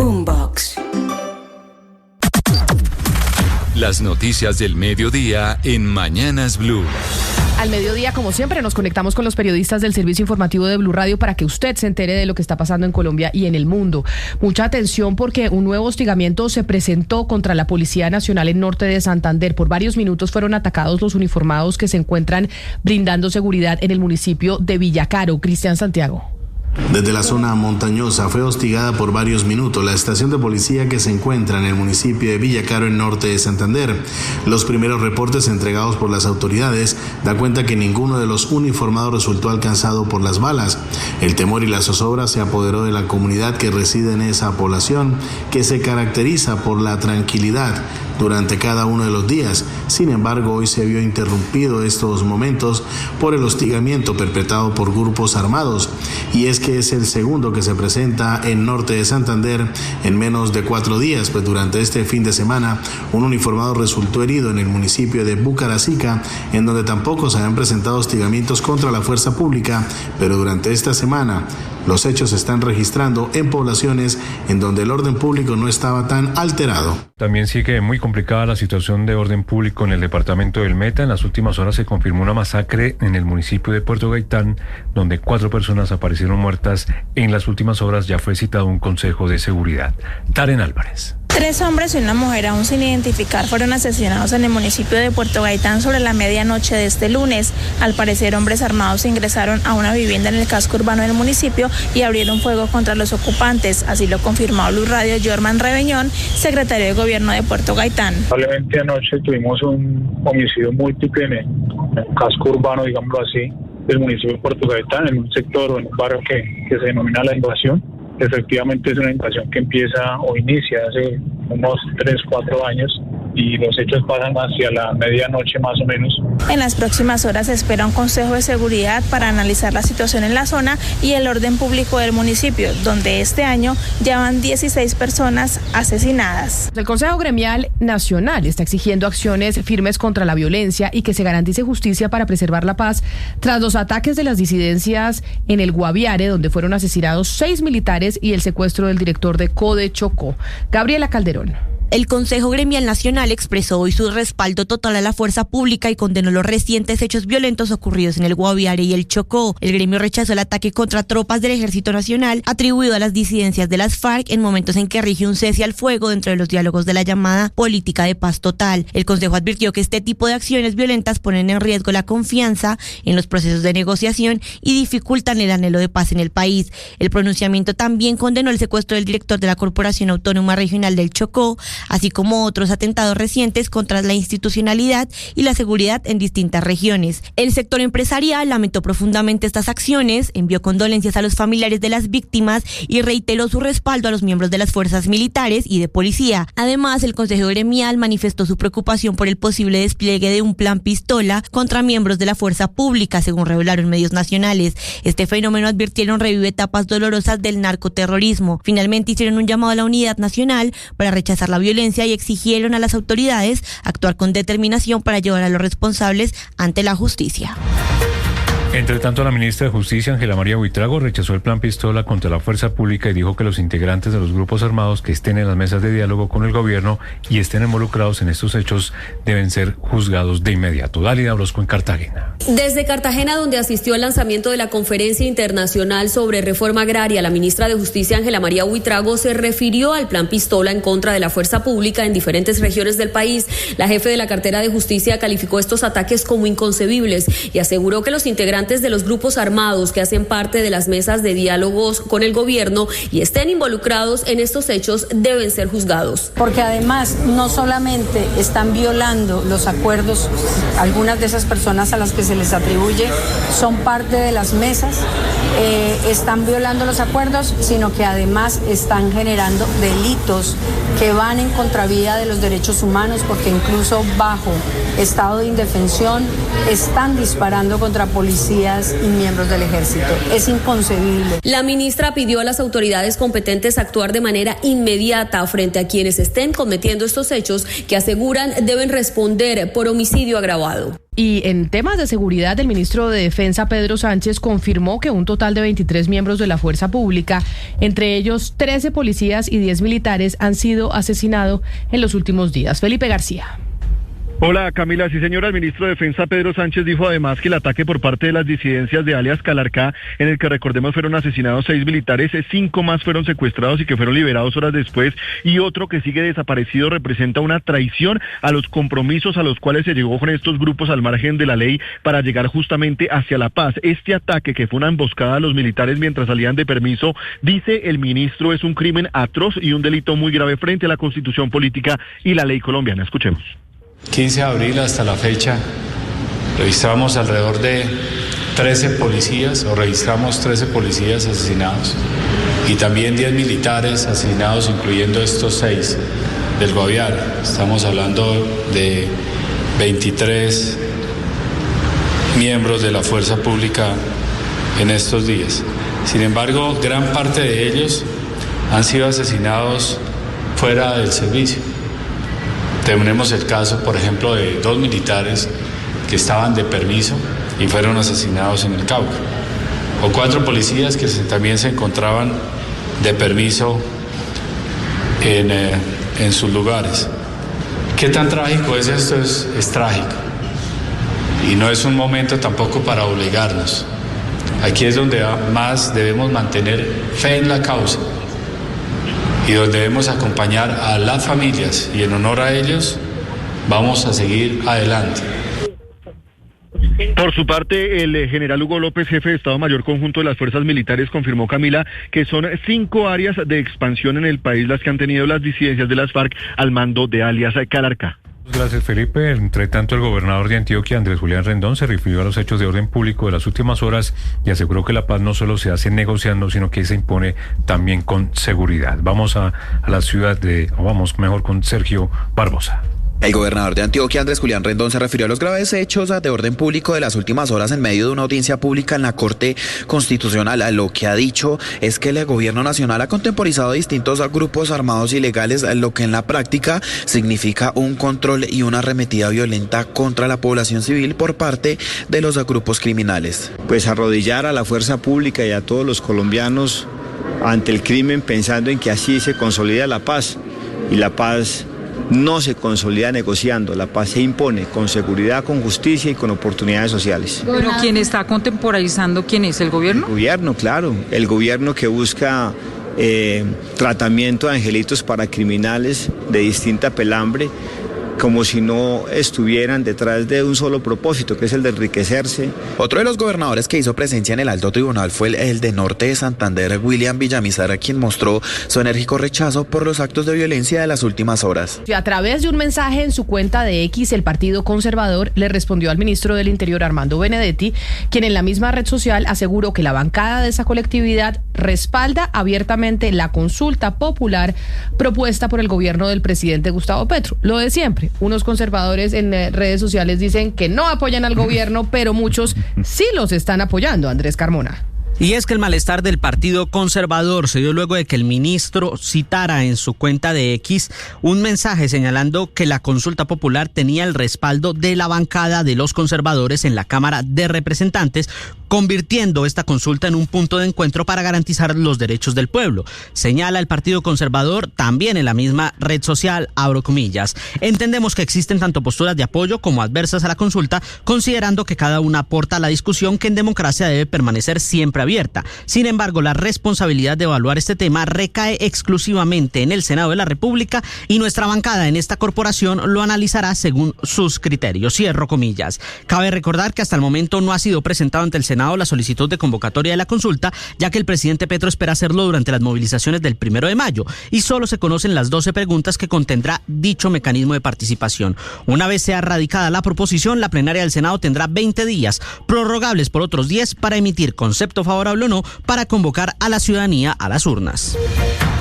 Boombox. Las noticias del mediodía en Mañanas Blue. Al mediodía, como siempre, nos conectamos con los periodistas del servicio informativo de Blue Radio para que usted se entere de lo que está pasando en Colombia y en el mundo. Mucha atención porque un nuevo hostigamiento se presentó contra la Policía Nacional en norte de Santander. Por varios minutos fueron atacados los uniformados que se encuentran brindando seguridad en el municipio de Villacaro. Cristian Santiago. Desde la zona montañosa fue hostigada por varios minutos la estación de policía que se encuentra en el municipio de Villacaro, en norte de Santander. Los primeros reportes entregados por las autoridades dan cuenta que ninguno de los uniformados resultó alcanzado por las balas. El temor y la zozobra se apoderó de la comunidad que reside en esa población, que se caracteriza por la tranquilidad durante cada uno de los días. Sin embargo, hoy se vio interrumpido estos momentos por el hostigamiento perpetrado por grupos armados, y es que es el segundo que se presenta en norte de Santander en menos de 4 días, pues durante este fin de semana un uniformado resultó herido en el municipio de Bucaracica, en donde tampoco se habían presentado hostigamientos contra la fuerza pública, pero durante esta semana los hechos se están registrando en poblaciones en donde el orden público no estaba tan alterado. También sigue muy complicada la situación de orden público en el departamento del Meta. En las últimas horas se confirmó una masacre en el municipio de Puerto Gaitán, donde 4 personas aparecieron muertas. En las últimas horas ya fue citado un consejo de seguridad. Taren Álvarez. 3 hombres y una mujer aún sin identificar fueron asesinados en el municipio de Puerto Gaitán sobre la medianoche de este lunes. Al parecer, hombres armados ingresaron a una vivienda en el casco urbano del municipio y abrieron fuego contra los ocupantes. Así lo confirmó a Blue Radio Jorman Rebeñón, secretario de Gobierno de Puerto Gaitán. Probablemente anoche tuvimos un homicidio múltiple en el casco urbano, digámoslo así, del municipio de Puerto Gaitán, en un sector o en un barrio que se denomina La Invasión. Efectivamente es una invasión que empieza o inicia hace unos 3-4 años y los hechos pasan hacia la medianoche más o menos. En las próximas horas se espera un consejo de seguridad para analizar la situación en la zona y el orden público del municipio, donde este año ya van 16 personas asesinadas. El Consejo Gremial Nacional está exigiendo acciones firmes contra la violencia y que se garantice justicia para preservar la paz tras los ataques de las disidencias en el Guaviare, donde fueron asesinados 6 militares y el secuestro del director de CODE Chocó. Gabriela Calderón. El Consejo Gremial Nacional expresó hoy su respaldo total a la fuerza pública y condenó los recientes hechos violentos ocurridos en el Guaviare y el Chocó. El gremio rechazó el ataque contra tropas del Ejército Nacional atribuido a las disidencias de las FARC en momentos en que rige un cese al fuego dentro de los diálogos de la llamada política de paz total. El Consejo advirtió que este tipo de acciones violentas ponen en riesgo la confianza en los procesos de negociación y dificultan el anhelo de paz en el país. El pronunciamiento también condenó el secuestro del director de la Corporación Autónoma Regional del Chocó, así como otros atentados recientes contra la institucionalidad y la seguridad en distintas regiones. El sector empresarial lamentó profundamente estas acciones, envió condolencias a los familiares de las víctimas y reiteró su respaldo a los miembros de las fuerzas militares y de policía. Además, el Consejo Gremial manifestó su preocupación por el posible despliegue de un plan pistola contra miembros de la fuerza pública, según revelaron medios nacionales. Este fenómeno, advirtieron, revive etapas dolorosas del narcoterrorismo. Finalmente hicieron un llamado a la unidad nacional para rechazar la violencia y exigieron a las autoridades actuar con determinación para llevar a los responsables ante la justicia. Entre tanto, la ministra de Justicia, Ángela María Buitrago, rechazó el plan pistola contra la fuerza pública y dijo que los integrantes de los grupos armados que estén en las mesas de diálogo con el gobierno y estén involucrados en estos hechos deben ser juzgados de inmediato. Dálida Orozco en Cartagena. Desde Cartagena, donde asistió al lanzamiento de la Conferencia Internacional sobre Reforma Agraria, la ministra de Justicia, Ángela María Buitrago, se refirió al plan pistola en contra de la fuerza pública en diferentes regiones del país. La jefe de la cartera de Justicia calificó estos ataques como inconcebibles y aseguró que los integrantes de los grupos armados que hacen parte de las mesas de diálogos con el gobierno y estén involucrados en estos hechos deben ser juzgados. Porque además no solamente están violando los acuerdos, algunas de esas personas a las que se les atribuye son parte de las mesas, están violando los acuerdos, sino que además están generando delitos que van en contravía de los derechos humanos, porque incluso bajo estado de indefensión están disparando contra policías y miembros del ejército. Es inconcebible. La ministra pidió a las autoridades competentes actuar de manera inmediata frente a quienes estén cometiendo estos hechos que aseguran deben responder por homicidio agravado. Y en temas de seguridad, el ministro de Defensa, Pedro Sánchez, confirmó que un total de 23 miembros de la fuerza pública, entre ellos 13 policías y 10 militares, han sido asesinados en los últimos días. Felipe García. Hola Camila, sí señora, el ministro de Defensa Pedro Sánchez dijo además que el ataque por parte de las disidencias de alias Calarcá, en el que recordemos fueron asesinados 6 militares, 5 más fueron secuestrados y que fueron liberados horas después, y otro que sigue desaparecido, representa una traición a los compromisos a los cuales se llegó con estos grupos al margen de la ley para llegar justamente hacia la paz. Este ataque, que fue una emboscada a los militares mientras salían de permiso, dice el ministro, es un crimen atroz y un delito muy grave frente a la Constitución política y la ley colombiana. Escuchemos. 15 de abril hasta la fecha registramos alrededor de 13 policías asesinados y también 10 militares asesinados, incluyendo estos 6 del Guaviare. Estamos hablando de 23 miembros de la fuerza pública en estos días. Sin embargo, gran parte de ellos han sido asesinados fuera del servicio. Tenemos el caso, por ejemplo, de 2 militares que estaban de permiso y fueron asesinados en el Cauca, o 4 policías que también se encontraban de permiso en sus lugares. ¿Qué tan trágico es esto? Es trágico, y no es un momento tampoco para obligarnos. Aquí es donde más debemos mantener fe en la causa y donde debemos acompañar a las familias, y en honor a ellos vamos a seguir adelante. Por su parte, el general Hugo López, jefe de Estado Mayor Conjunto de las Fuerzas Militares, confirmó, Camila, que son 5 áreas de expansión en el país las que han tenido las disidencias de las FARC al mando de alias Calarcá. Gracias, Felipe. Entre tanto, el gobernador de Antioquia, Andrés Julián Rendón, se refirió a los hechos de orden público de las últimas horas y aseguró que la paz no solo se hace negociando, sino que se impone también con seguridad. Vamos vamos mejor con Sergio Barbosa. El gobernador de Antioquia, Andrés Julián Rendón, se refirió a los graves hechos de orden público de las últimas horas en medio de una audiencia pública en la Corte Constitucional. Lo que ha dicho es que el gobierno nacional ha contemporizado distintos grupos armados ilegales, lo que en la práctica significa un control y una arremetida violenta contra la población civil por parte de los grupos criminales. Pues arrodillar a la fuerza pública y a todos los colombianos ante el crimen, pensando en que así se consolida la paz, y la paz no se consolida negociando, la paz se impone con seguridad, con justicia y con oportunidades sociales. Pero ¿quién está contemporizando? ¿Quién es? ¿El gobierno? El gobierno, claro, el gobierno que busca tratamiento de angelitos para criminales de distinta pelambre, como si no estuvieran detrás de un solo propósito, que es el de enriquecerse. Otro de los gobernadores que hizo presencia en el alto tribunal fue el de Norte de Santander, William Villamizar, quien mostró su enérgico rechazo por los actos de violencia de las últimas horas. A través de un mensaje en su cuenta de X, el Partido Conservador le respondió al ministro del Interior, Armando Benedetti, quien en la misma red social aseguró que la bancada de esa colectividad respalda abiertamente la consulta popular propuesta por el gobierno del presidente Gustavo Petro. Lo de siempre. Unos conservadores en redes sociales dicen que no apoyan al gobierno, pero muchos sí los están apoyando. Andrés Carmona. Y es que el malestar del Partido Conservador se dio luego de que el ministro citara en su cuenta de X un mensaje señalando que la consulta popular tenía el respaldo de la bancada de los conservadores en la Cámara de Representantes, convirtiendo esta consulta en un punto de encuentro para garantizar los derechos del pueblo. Señala el Partido Conservador también en la misma red social, abro comillas. Entendemos que existen tanto posturas de apoyo como adversas a la consulta, considerando que cada una aporta a la discusión que en democracia debe permanecer siempre abierta. Sin embargo, la responsabilidad de evaluar este tema recae exclusivamente en el Senado de la República y nuestra bancada en esta corporación lo analizará según sus criterios. Cierro comillas. Cabe recordar que hasta el momento no ha sido presentado ante el Senado la solicitud de convocatoria de la consulta, ya que el presidente Petro espera hacerlo durante las movilizaciones del 1 de mayo y solo se conocen las 12 preguntas que contendrá dicho mecanismo de participación. Una vez sea radicada la proposición, la plenaria del Senado tendrá 20 días, prorrogables por otros 10 para emitir concepto favorable o no para convocar a la ciudadanía a las urnas.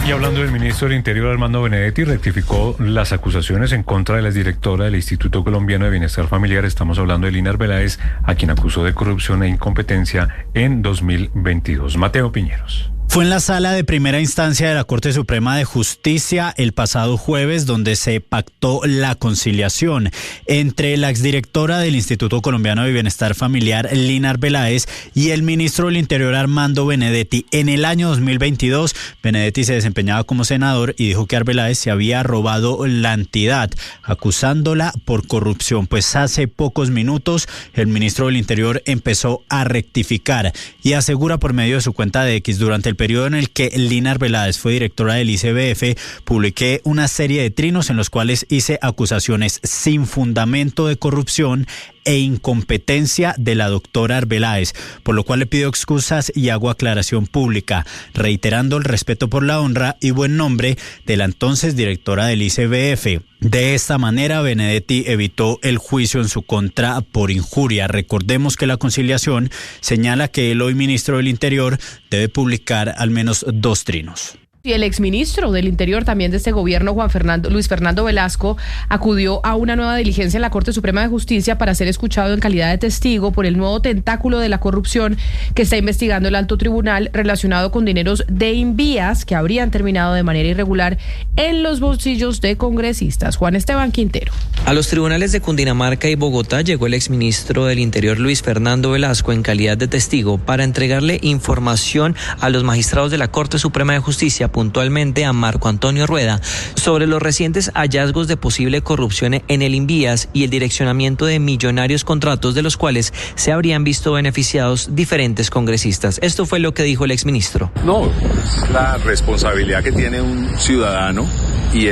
Y hablando del ministro del Interior, Armando Benedetti, rectificó las acusaciones en contra de la exdirectora del Instituto Colombiano de Bienestar Familiar. Estamos hablando de Lina Arbeláez, a quien acusó de corrupción e incompetencia en 2022. Mateo Piñeros. Fue en la sala de primera instancia de la Corte Suprema de Justicia el pasado jueves donde se pactó la conciliación entre la exdirectora del Instituto Colombiano de Bienestar Familiar, Lina Arbeláez, y el ministro del Interior, Armando Benedetti. En el año 2022, Benedetti se desempeñaba como senador y dijo que Arbeláez se había robado la entidad, acusándola por corrupción. Pues hace pocos minutos, el ministro del Interior empezó a rectificar y asegura por medio de su cuenta de X: durante el periodo en el que Lina Arbeláez fue directora del ICBF, publiqué una serie de trinos en los cuales hice acusaciones sin fundamento de corrupción e incompetencia de la doctora Arbeláez, por lo cual le pido excusas y hago aclaración pública, reiterando el respeto por la honra y buen nombre de la entonces directora del ICBF. De esta manera, Benedetti evitó el juicio en su contra por injuria. Recordemos que la conciliación señala que el hoy ministro del Interior debe publicar al menos 2 trinos. Y el exministro del Interior también de este gobierno, Luis Fernando Velasco, acudió a una nueva diligencia en la Corte Suprema de Justicia para ser escuchado en calidad de testigo por el nuevo tentáculo de la corrupción que está investigando el Alto Tribunal relacionado con dineros de Invías que habrían terminado de manera irregular en los bolsillos de congresistas. Juan Esteban Quintero. A los tribunales de Cundinamarca y Bogotá llegó el exministro del Interior, Luis Fernando Velasco, en calidad de testigo para entregarle información a los magistrados de la Corte Suprema de Justicia, puntualmente a Marco Antonio Rueda, sobre los recientes hallazgos de posible corrupción en el Invías y el direccionamiento de millonarios contratos de los cuales se habrían visto beneficiados diferentes congresistas. Esto fue lo que dijo el exministro. No, es la responsabilidad que tiene un ciudadano y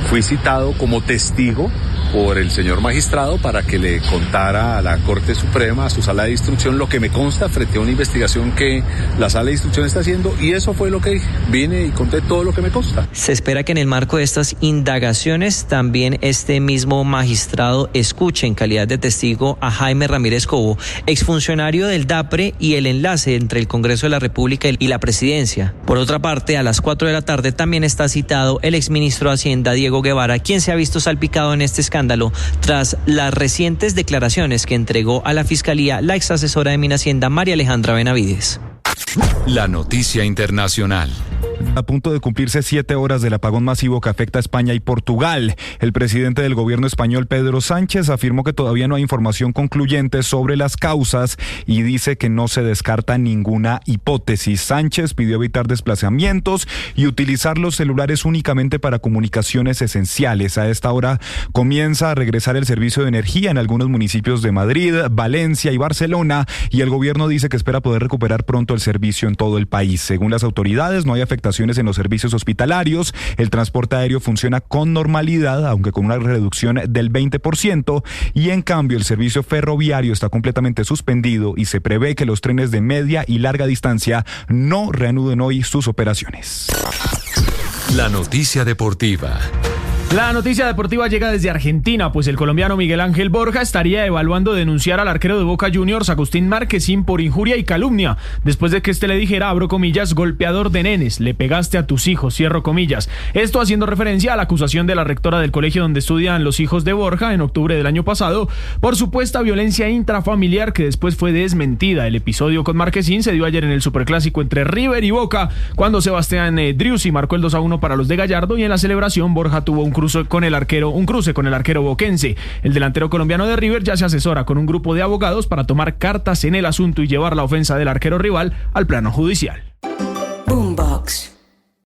fui citado como testigo por el señor magistrado para que le contara a la Corte Suprema, a su sala de instrucción, lo que me consta frente a una investigación que la sala de instrucción está haciendo, y eso fue lo que dije. Vine y conté todo lo que me consta. Se espera que en el marco de estas indagaciones también este mismo magistrado escuche en calidad de testigo a Jaime Ramírez Cobo, exfuncionario del DAPRE y el enlace entre el Congreso de la República y la Presidencia. Por otra parte, a las 4 de la tarde también está citado el exministro de Hacienda, Diego Guevara, quien se ha visto salpicado en este escándalo tras las recientes declaraciones que entregó a la Fiscalía la ex asesora de Minhacienda, María Alejandra Benavides. La noticia internacional. A punto de cumplirse 7 horas del apagón masivo que afecta a España y Portugal. El presidente del gobierno español, Pedro Sánchez, afirmó que todavía no hay información concluyente sobre las causas y dice que no se descarta ninguna hipótesis. Sánchez pidió evitar desplazamientos y utilizar los celulares únicamente para comunicaciones esenciales. A esta hora comienza a regresar el servicio de energía en algunos municipios de Madrid, Valencia y Barcelona, y el gobierno dice que espera poder recuperar pronto el servicio en todo el país. Según las autoridades, no hay afectaciones en los servicios hospitalarios, el transporte aéreo funciona con normalidad, aunque con una reducción del 20%, y en cambio el servicio ferroviario está completamente suspendido y se prevé que los trenes de media y larga distancia no reanuden hoy sus operaciones. La noticia deportiva. La noticia deportiva llega desde Argentina, pues el colombiano Miguel Ángel Borja estaría evaluando denunciar al arquero de Boca Juniors, Agustín Marquezín, por injuria y calumnia, después de que este le dijera, abro comillas, golpeador de nenes, le pegaste a tus hijos, cierro comillas. Esto haciendo referencia a la acusación de la rectora del colegio donde estudian los hijos de Borja en octubre del año pasado por supuesta violencia intrafamiliar que después fue desmentida. El episodio con Marquezín se dio ayer en el superclásico entre River y Boca, cuando Sebastián Driussi marcó el 2-1 para los de Gallardo, y en la celebración Borja tuvo un cruce con el arquero boquense. El delantero colombiano de River ya se asesora con un grupo de abogados para tomar cartas en el asunto y llevar la ofensa del arquero rival al plano judicial.